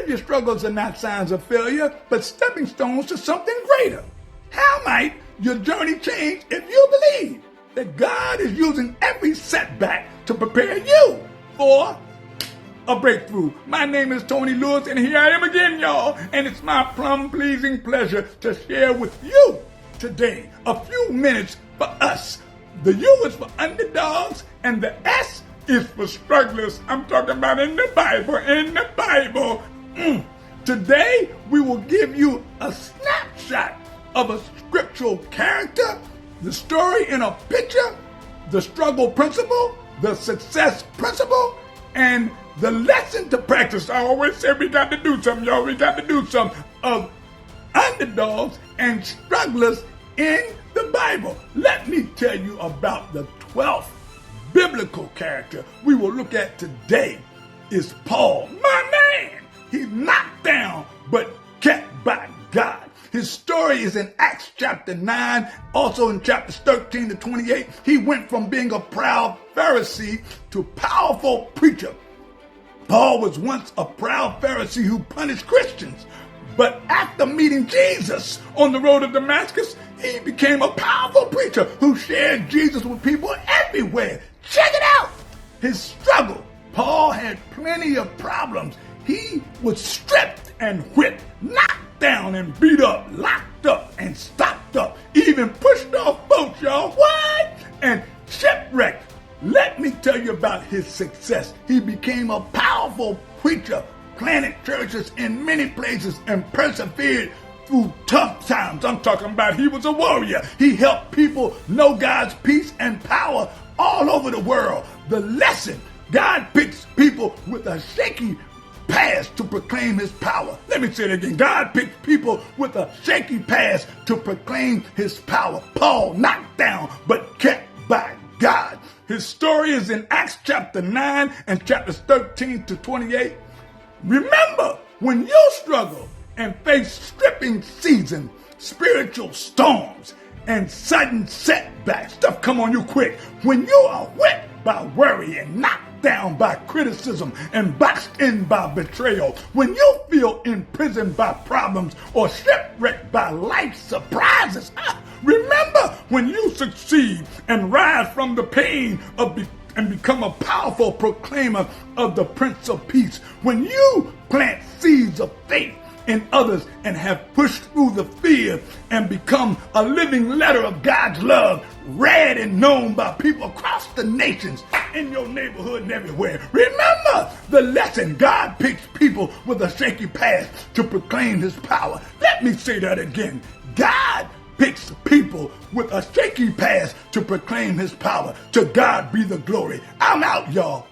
if your struggles are not signs of failure, but stepping stones to something greater? How might your journey change if you believe that God is using every setback to prepare you for a breakthrough? My name is Tony Lewis, and here I am again, y'all, and it's my plum-pleasing pleasure to share with you today a few minutes for us. The U is for underdogs, and the S is for strugglers. I'm talking about in the Bible, Today, we will give you a snapshot of a scriptural character, the story in a picture, the struggle principle, the success principle, and the lesson to practice. I always say we got to do something, y'all. We got to do something of underdogs and strugglers in the Bible. Let me tell you about the 12th biblical character we will look at today is Paul. My man, he's knocked down but kept by God. His story is in Acts chapter 9, also in chapters 13 to 28. He went from being a proud Pharisee to powerful preacher. Paul was once a proud Pharisee who punished Christians. But after meeting Jesus on the road to Damascus, he became a powerful preacher who shared Jesus with people everywhere. Check it out. His struggle. Paul had plenty of problems. He was stripped and whipped, knocked down and beat up, locked up and stopped up, even pushed off boats, y'all. What? And shipwrecked. Let me tell you about his success. He became a powerful preacher, planted churches in many places, and persevered through tough times. I'm talking about he was a warrior. He helped people know God's peace and power all over the world. The lesson: God picks people with a shaky past to proclaim his power. Let me say it again. God picks people with a shaky past to proclaim his power. Paul knocked down but kept by God. His story is in Acts chapter 9 and chapters 13 to 28. Remember, when you struggle and face stripping seasons, spiritual storms, and sudden setbacks, stuff come on you quick. When you are whipped by worry and knocked down by criticism and boxed in by betrayal, when you feel imprisoned by problems or shipwrecked by life's surprises, remember when you succeed and rise from the pain and become a powerful proclaimer of the Prince of Peace. When you plant seeds of faith in others and have pushed through the fear and become a living letter of God's love, read and known by people across the nations, in your neighborhood and everywhere. Remember the lesson: God picks people with a shaky past to proclaim his power. Let me say that again. God picks people with a shaky past to proclaim his power. To God be the glory. I'm out, y'all.